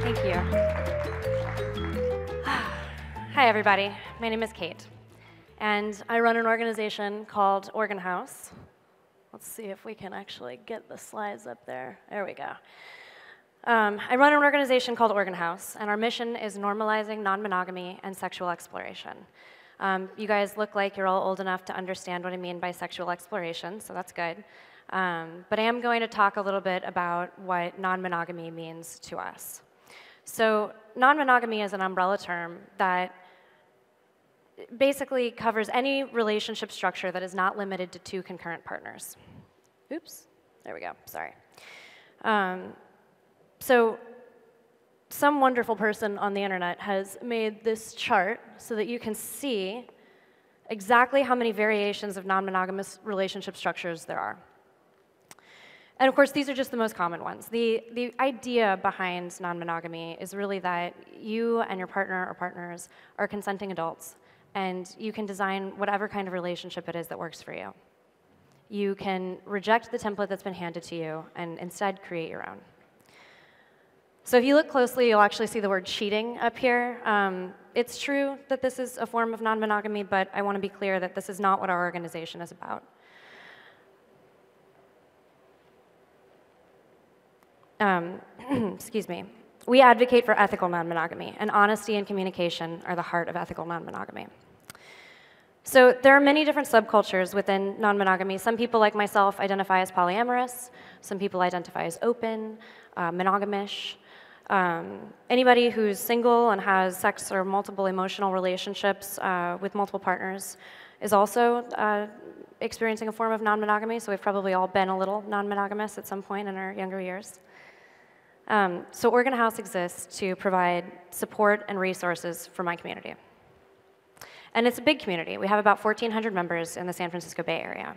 Thank you. Hi, everybody. My name is Kate, and I run an organization called Organ House. Let's see if we can actually get the slides up there. There we go. I run an organization called Organ House, and our mission is normalizing non-monogamy and sexual exploration. You guys look like you're all old enough to understand what I mean by sexual exploration, so that's good. But I am going to talk a little bit about what non-monogamy means to us. So non-monogamy is an umbrella term that basically covers any relationship structure that is not limited to 2 concurrent partners. Oops, there we go, sorry. So some wonderful person on the internet has made this chart so that you can see exactly how many variations of non-monogamous relationship structures there are. And of course, these are just the most common ones. The idea behind non-monogamy is really that you and your partner or partners are consenting adults, and you can design whatever kind of relationship it is that works for you. You can reject the template that's been handed to you and instead create your own. So if you look closely, you'll actually see the word cheating up here. It's true that this is a form of non-monogamy, but I want to be clear that this is not what our organization is about. Excuse me. We advocate for ethical non-monogamy, and honesty and communication are the heart of ethical non-monogamy. So there are many different subcultures within non-monogamy. Some people, like myself, identify as polyamorous. Some people identify as open, monogamish. Anybody who's single and has sex or multiple emotional relationships with multiple partners is also experiencing a form of non-monogamy, so we've probably all been a little non-monogamous at some point in our younger years. So Organ House exists to provide support and resources for my community. And it's a big community. We have about 1,400 members in the San Francisco Bay Area.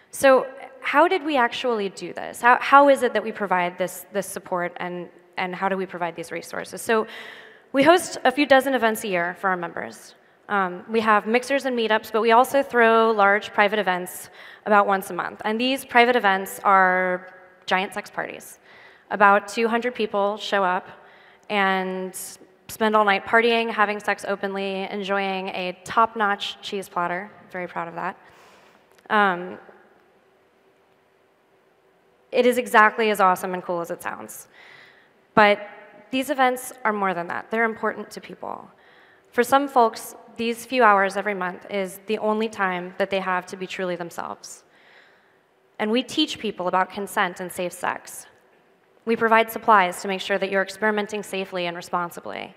So how did we actually do this? How is it that we provide this support, and how do we provide these resources? So we host a few dozen events a year for our members. We have mixers and meetups, but we also throw large private events about once a month. And these private events are giant sex parties. About 200 people show up and spend all night partying, having sex openly, enjoying a top-notch cheese platter. Very proud of that. It is exactly as awesome and cool as it sounds. But these events are more than that. They're important to people. For some folks, these few hours every month is the only time that they have to be truly themselves. And we teach people about consent and safe sex. We provide supplies to make sure that you're experimenting safely and responsibly.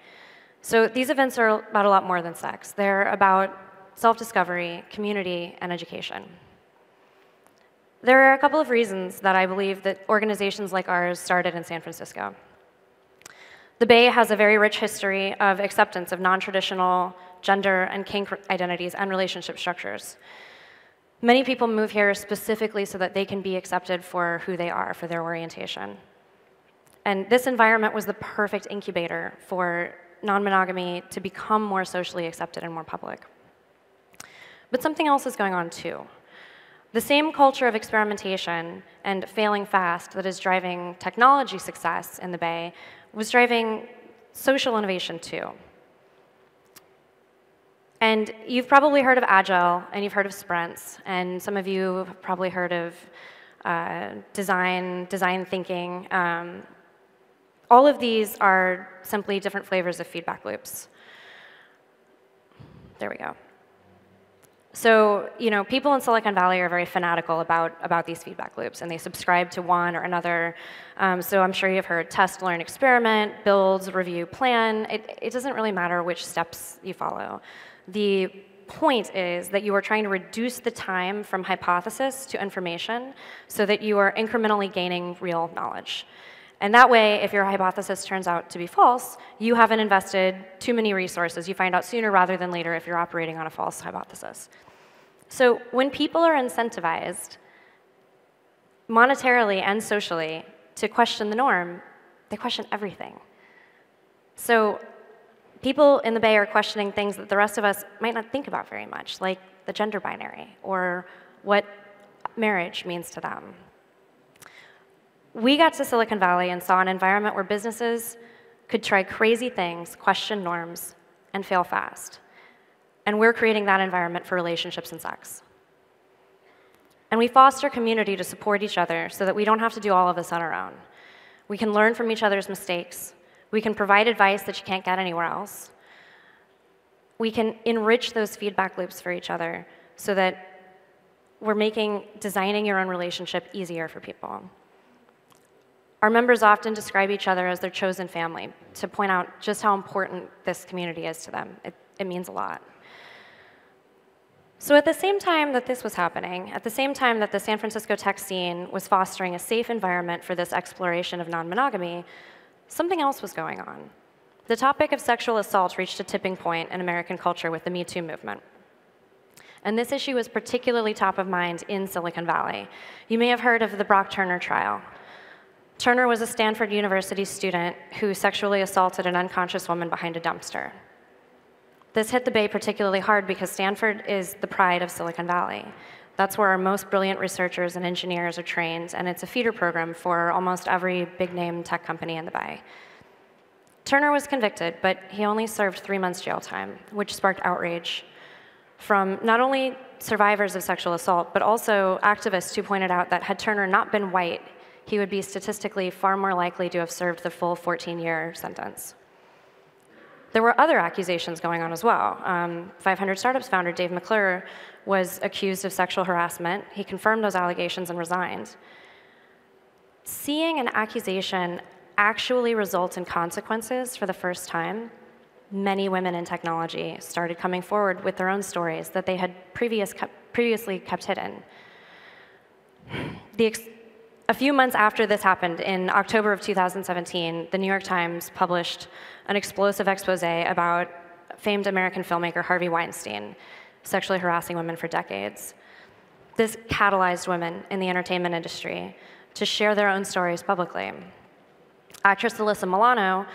So these events are about a lot more than sex. They're about self-discovery, community, and education. There are a couple of reasons that I believe that organizations like ours started in San Francisco. The Bay has a very rich history of acceptance of non-traditional gender and kink identities and relationship structures. Many people move here specifically so that they can be accepted for who they are, for their orientation. And this environment was the perfect incubator for non-monogamy to become more socially accepted and more public. But something else is going on too. The same culture of experimentation and failing fast that is driving technology success in the Bay was driving social innovation too. And you've probably heard of Agile, and you've heard of sprints, and some of you have probably heard of design thinking. All of these are simply different flavors of feedback loops. There we go. So, people in Silicon Valley are very fanatical about these feedback loops, and they subscribe to one or another. So I'm sure you've heard test, learn, experiment, build, review, plan. It doesn't really matter which steps you follow. The point is that you are trying to reduce the time from hypothesis to information so that you are incrementally gaining real knowledge. And that way, if your hypothesis turns out to be false, you haven't invested too many resources. You find out sooner rather than later if you're operating on a false hypothesis. So when people are incentivized, monetarily and socially, to question the norm, they question everything. So people in the Bay are questioning things that the rest of us might not think about very much, like the gender binary or what marriage means to them. We got to Silicon Valley and saw an environment where businesses could try crazy things, question norms, and fail fast. And we're creating that environment for relationships and sex. And we foster community to support each other so that we don't have to do all of this on our own. We can learn from each other's mistakes. We can provide advice that you can't get anywhere else. We can enrich those feedback loops for each other so that we're designing your own relationship easier for people. Our members often describe each other as their chosen family to point out just how important this community is to them. It means a lot. So at the same time that this was happening, at the same time that the San Francisco tech scene was fostering a safe environment for this exploration of non-monogamy, something else was going on. The topic of sexual assault reached a tipping point in American culture with the Me Too movement. And this issue was particularly top of mind in Silicon Valley. You may have heard of the Brock Turner trial. Turner was a Stanford University student who sexually assaulted an unconscious woman behind a dumpster. This hit the Bay particularly hard because Stanford is the pride of Silicon Valley. That's where our most brilliant researchers and engineers are trained, and it's a feeder program for almost every big-name tech company in the Bay. Turner was convicted, but he only served 3 months jail time, which sparked outrage from not only survivors of sexual assault, but also activists who pointed out that had Turner not been white, he would be statistically far more likely to have served the full 14-year sentence. There were other accusations going on as well. 500 Startups founder Dave McClure was accused of sexual harassment. He confirmed those allegations and resigned. Seeing an accusation actually result in consequences for the first time, many women in technology started coming forward with their own stories that they had previously kept hidden. A few months after this happened, in October of 2017, the New York Times published an explosive expose about famed American filmmaker Harvey Weinstein sexually harassing women for decades. This catalyzed women in the entertainment industry to share their own stories publicly. Actress Alyssa Milano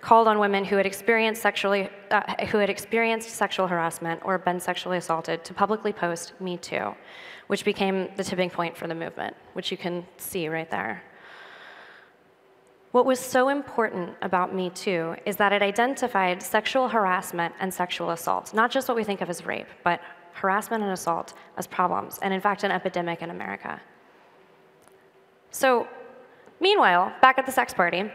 called on women who had experienced sexual harassment or been sexually assaulted to publicly post "Me Too," which became the tipping point for the movement, which you can see right there. What was so important about Me Too is that it identified sexual harassment and sexual assault, not just what we think of as rape, but harassment and assault as problems, and in fact, an epidemic in America. So, meanwhile, back at the sex party,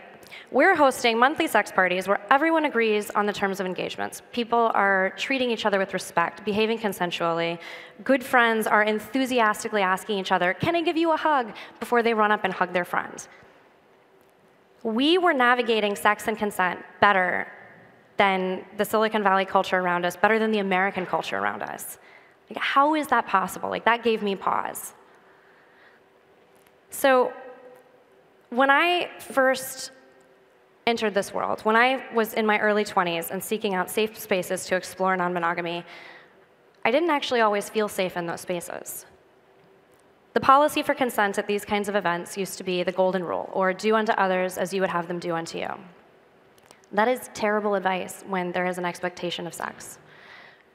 we're hosting monthly sex parties where everyone agrees on the terms of engagements. People are treating each other with respect, behaving consensually. Good friends are enthusiastically asking each other, "Can I give you a hug?" before they run up and hug their friend. We were navigating sex and consent better than the Silicon Valley culture around us, better than the American culture around us. Like, how is that possible? Like, that gave me pause. So, when I first entered this world, when I was in my early 20s and seeking out safe spaces to explore non-monogamy, I didn't actually always feel safe in those spaces. The policy for consent at these kinds of events used to be the golden rule, or do unto others as you would have them do unto you. That is terrible advice when there is an expectation of sex,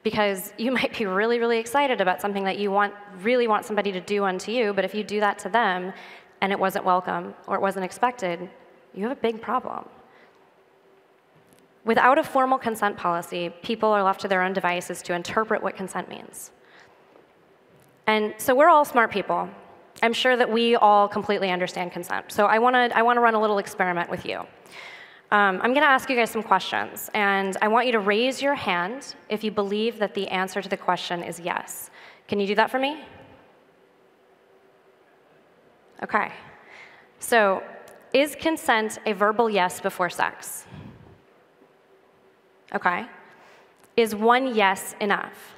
because you might be really, really excited about something that you really want somebody to do unto you, but if you do that to them and it wasn't welcome or it wasn't expected, you have a big problem. Without a formal consent policy, people are left to their own devices to interpret what consent means. And so we're all smart people. I'm sure that we all completely understand consent. So I want to run a little experiment with you. I'm going to ask you guys some questions, and I want you to raise your hand if you believe that the answer to the question is yes. Can you do that for me? Okay. So, is consent a verbal yes before sex? Okay. Is one yes enough?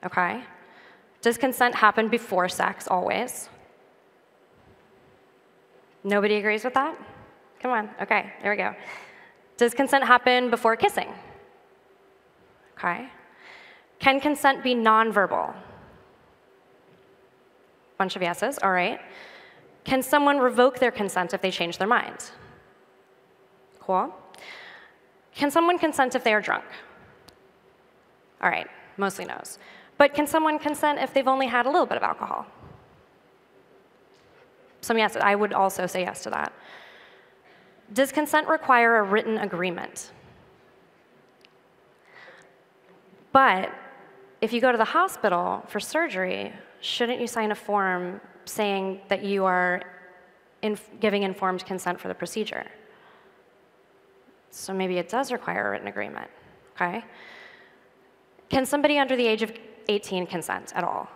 Okay. Does consent happen before sex always? Nobody agrees with that? Come on. Okay, there we go. Does consent happen before kissing? Okay. Can consent be nonverbal? Bunch of yeses, all right. Can someone revoke their consent if they change their mind? Cool. Can someone consent if they are drunk? All right, mostly no's. But can someone consent if they've only had a little bit of alcohol? Some yeses. I would also say yes to that. Does consent require a written agreement? But if you go to the hospital for surgery, shouldn't you sign a form saying that you are giving informed consent for the procedure? So maybe it does require a written agreement, okay? Can somebody under the age of 18 consent at all?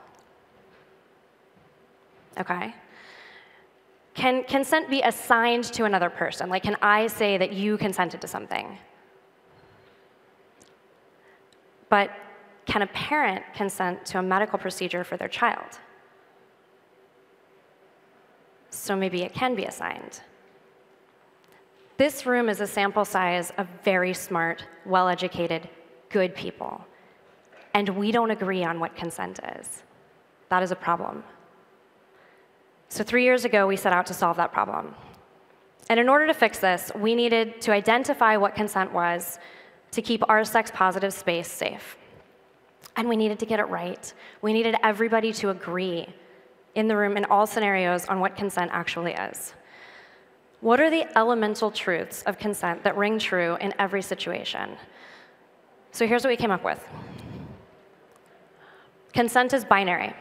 Okay. Can consent be assigned to another person? Like, can I say that you consented to something? But can a parent consent to a medical procedure for their child? So maybe it can be assigned. This room is a sample size of very smart, well-educated, good people. And we don't agree on what consent is. That is a problem. So 3 years ago, we set out to solve that problem. And in order to fix this, we needed to identify what consent was to keep our sex-positive space safe. And we needed to get it right. We needed everybody to agree in the room in all scenarios on what consent actually is. What are the elemental truths of consent that ring true in every situation? So here's what we came up with. Consent is binary.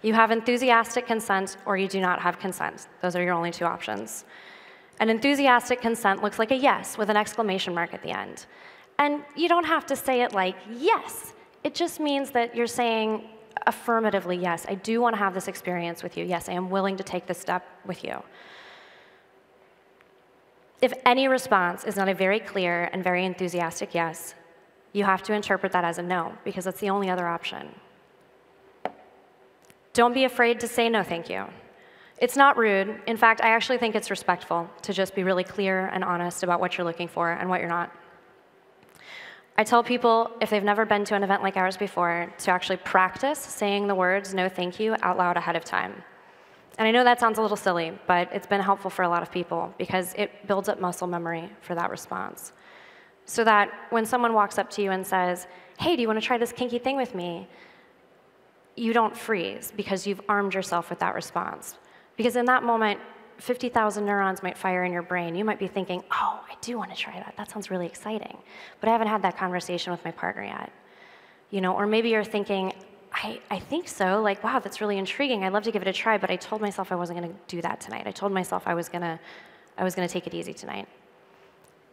You have enthusiastic consent or you do not have consent. Those are your only two options. And enthusiastic consent looks like a yes with an exclamation mark at the end. And you don't have to say it like yes. It just means that you're saying affirmatively, yes, I do want to have this experience with you. Yes, I am willing to take this step with you. If any response is not a very clear and very enthusiastic yes, you have to interpret that as a no, because that's the only other option. Don't be afraid to say no, thank you. It's not rude. In fact, I actually think it's respectful to just be really clear and honest about what you're looking for and what you're not. I tell people, if they've never been to an event like ours before, to actually practice saying the words no thank you out loud ahead of time. And I know that sounds a little silly, but it's been helpful for a lot of people because it builds up muscle memory for that response. So that when someone walks up to you and says, hey, do you want to try this kinky thing with me? You don't freeze because you've armed yourself with that response. Because in that moment, 50,000 neurons might fire in your brain. You might be thinking, oh, I do want to try that. That sounds really exciting. But I haven't had that conversation with my partner yet. You know, or maybe you're thinking, I think so. Like, wow, that's really intriguing. I'd love to give it a try, but I told myself I wasn't going to do that tonight. I told myself I was going to take it easy tonight.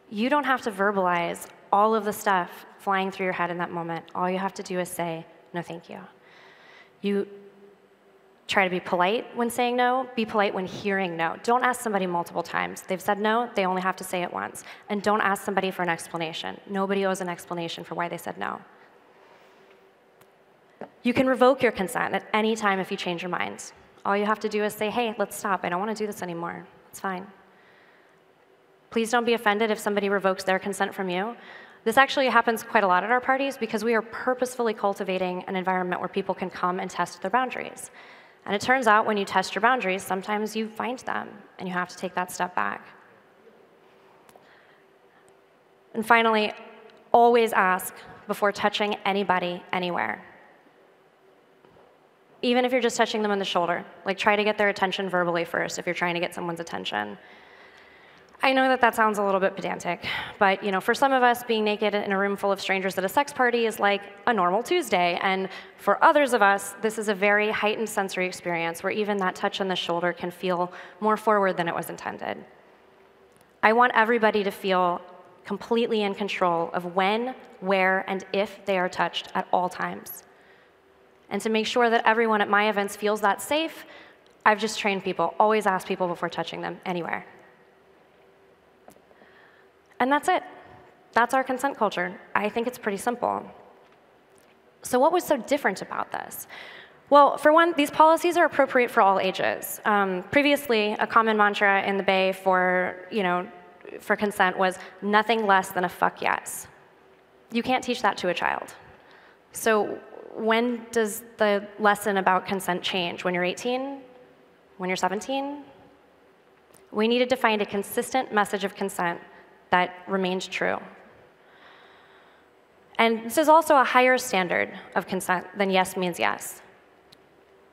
You don't have to verbalize all of the stuff flying through your head in that moment. All you have to do is say, no, thank you. You try to be polite when saying no. Be polite when hearing no. Don't ask somebody multiple times. They've said no, they only have to say it once. And don't ask somebody for an explanation. Nobody owes an explanation for why they said no. You can revoke your consent at any time if you change your mind. All you have to do is say, hey, let's stop. I don't want to do this anymore. It's fine. Please don't be offended if somebody revokes their consent from you. This actually happens quite a lot at our parties because we are purposefully cultivating an environment where people can come and test their boundaries. And it turns out when you test your boundaries, sometimes you find them, and you have to take that step back. And finally, always ask before touching anybody, anywhere. Even if you're just touching them on the shoulder, like try to get their attention verbally first if you're trying to get someone's attention. I know that that sounds a little bit pedantic, but you know, for some of us, being naked in a room full of strangers at a sex party is like a normal Tuesday, and for others of us, this is a very heightened sensory experience where even that touch on the shoulder can feel more forward than it was intended. I want everybody to feel completely in control of when, where, and if they are touched at all times. And to make sure that everyone at my events feels that safe, I've just trained people, always ask people before touching them, anywhere. And that's it. That's our consent culture. I think it's pretty simple. So what was so different about this? Well, for one, these policies are appropriate for all ages. Previously, a common mantra in the Bay for consent was nothing less than a fuck yes. You can't teach that to a child. So when does the lesson about consent change? When you're 18? When you're 17? We needed to find a consistent message of consent that remained true. And this is also a higher standard of consent than yes means yes.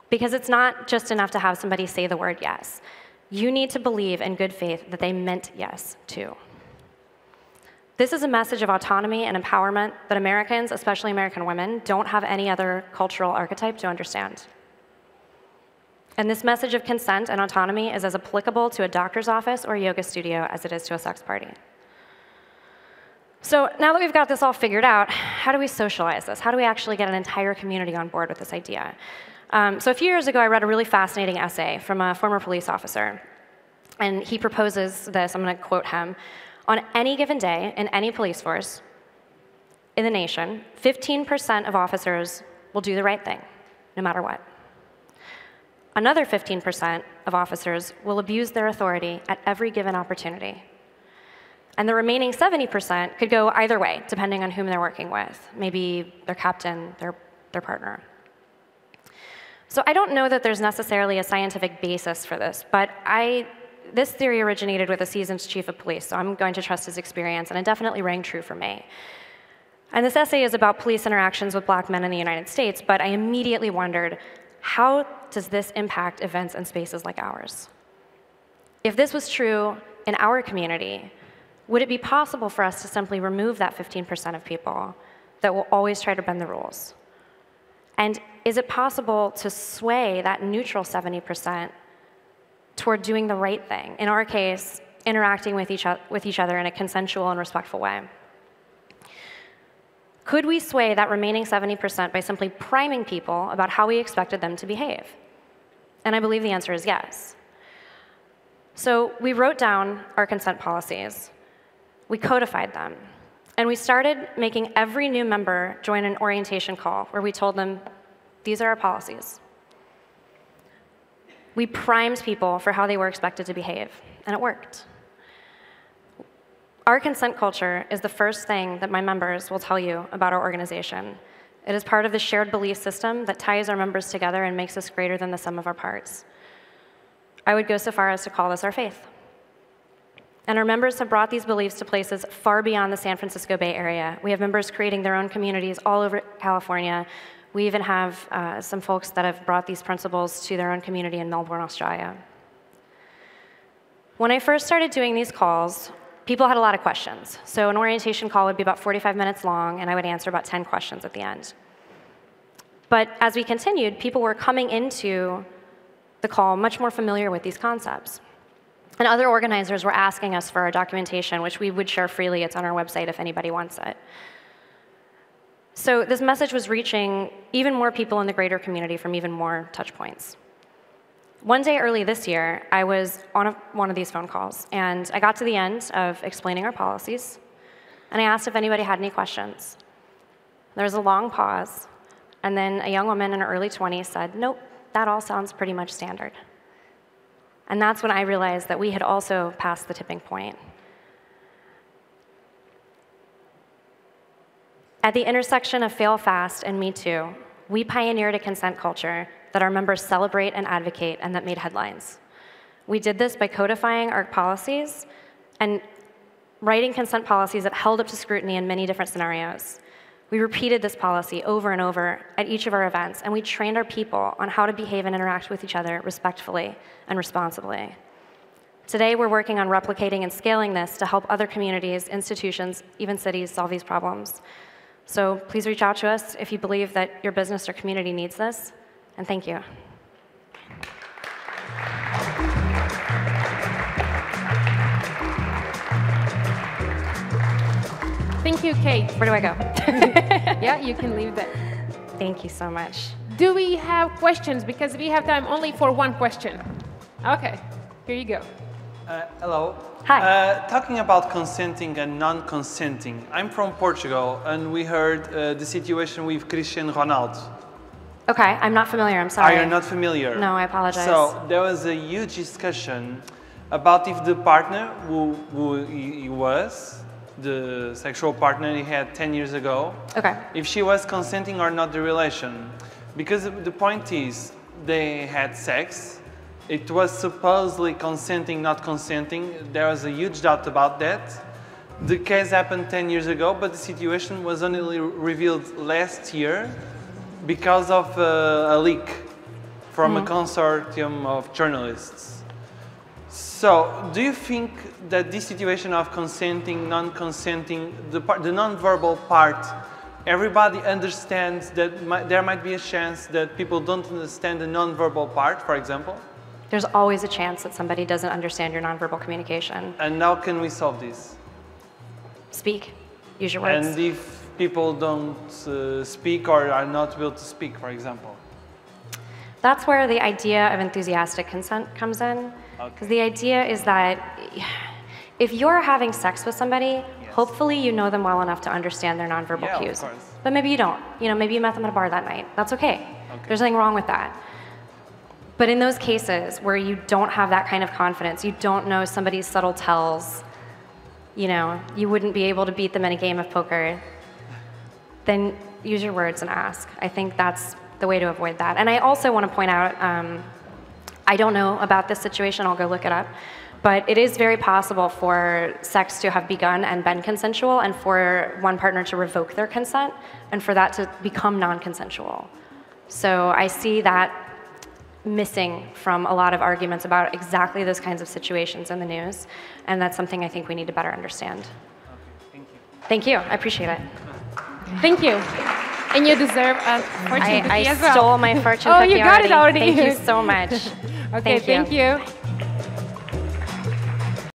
Because it's not just enough to have somebody say the word yes. You need to believe in good faith that they meant yes, too. This is a message of autonomy and empowerment that Americans, especially American women, don't have any other cultural archetype to understand. And this message of consent and autonomy is as applicable to a doctor's office or a yoga studio as it is to a sex party. So now that we've got this all figured out, how do we socialize this? How do we actually get an entire community on board with this idea? So a few years ago, I read a really fascinating essay from a former police officer. And he proposes this, I'm going to quote him. On any given day, in any police force in the nation, 15% of officers will do the right thing, no matter what. Another 15% of officers will abuse their authority at every given opportunity. And the remaining 70% could go either way, depending on whom they're working with, maybe their captain, their partner. So I don't know that there's necessarily a scientific basis for this, but this theory originated with a seasoned chief of police, so I'm going to trust his experience, and it definitely rang true for me. And this essay is about police interactions with black men in the United States, but I immediately wondered, how does this impact events and spaces like ours? If this was true in our community, would it be possible for us to simply remove that 15% of people that will always try to bend the rules? And is it possible to sway that neutral 70% toward doing the right thing? In our case, interacting with each other in a consensual and respectful way. Could we sway that remaining 70% by simply priming people about how we expected them to behave? And I believe the answer is yes. So we wrote down our consent policies, we codified them, and we started making every new member join an orientation call where we told them, these are our policies. We primed people for how they were expected to behave, and it worked. Our consent culture is the first thing that my members will tell you about our organization. It is part of the shared belief system that ties our members together and makes us greater than the sum of our parts. I would go so far as to call this our faith. And our members have brought these beliefs to places far beyond the San Francisco Bay Area. We have members creating their own communities all over California. We even have some folks that have brought these principles to their own community in Melbourne, Australia. When I first started doing these calls, people had a lot of questions. So an orientation call would be about 45 minutes long, and I would answer about 10 questions at the end. But as we continued, people were coming into the call much more familiar with these concepts. And other organizers were asking us for our documentation, which we would share freely. It's on our website if anybody wants it. So this message was reaching even more people in the greater community from even more touch points. One day early this year, I was on one of these phone calls, and I got to the end of explaining our policies, and I asked if anybody had any questions. There was a long pause, and then a young woman in her early 20s said, nope, that all sounds pretty much standard. And that's when I realized that we had also passed the tipping point. At the intersection of Fail Fast and Me Too, we pioneered a consent culture that our members celebrate and advocate and that made headlines. We did this by codifying our policies and writing consent policies that held up to scrutiny in many different scenarios. We repeated this policy over and over at each of our events, and we trained our people on how to behave and interact with each other respectfully and responsibly. Today, we're working on replicating and scaling this to help other communities, institutions, even cities solve these problems. So please reach out to us if you believe that your business or community needs this, and thank you. Thank you, Kate. Where do I go? Yeah, you can leave that. Thank you so much. Do we have questions? Because we have time only for one question. Okay, here you go. Hello. Hi. Talking about consenting and non-consenting, I'm from Portugal, and we heard the situation with Cristiano Ronaldo. Okay, I'm not familiar, I'm sorry. Are you not familiar? No, I apologize. So there was a huge discussion about if the partner who he was, the sexual partner he had 10 years ago, okay, if she was consenting or not the relation. Because the point is, they had sex, it was supposedly consenting, not consenting. There was a huge doubt about that. The case happened 10 years ago, but the situation was only revealed last year because of a leak from a consortium of journalists. So, do you think that this situation of consenting, non-consenting, the non-verbal part, everybody understands that there might be a chance that people don't understand the non-verbal part, for example? There's always a chance that somebody doesn't understand your nonverbal communication. And how can we solve this? Speak. Use your words. And if people don't speak or are not willing to speak, for example? That's where the idea of enthusiastic consent comes in. Because the idea is that if you're having sex with somebody, hopefully you know them well enough to understand their nonverbal cues. Of course. But maybe you don't. You know, maybe you met them at a bar that night. That's okay. There's nothing wrong with that. But in those cases where you don't have that kind of confidence, you don't know somebody's subtle tells, you know, you wouldn't be able to beat them in a game of poker, then use your words and ask. I think that's the way to avoid that. And I also want to point out, I don't know about this situation, I'll go look it up, but it is very possible for sex to have begun and been consensual and for one partner to revoke their consent and for that to become non-consensual. So I see that missing from a lot of arguments about exactly those kinds of situations in the news, and that's something I think we need to better understand. Okay, thank you. Thank you, I appreciate it. Thank you. And you deserve a fortune cookie I as well. stole my fortune Oh, cookie you got it already. Thank you so much. Okay, Thank you. thank you.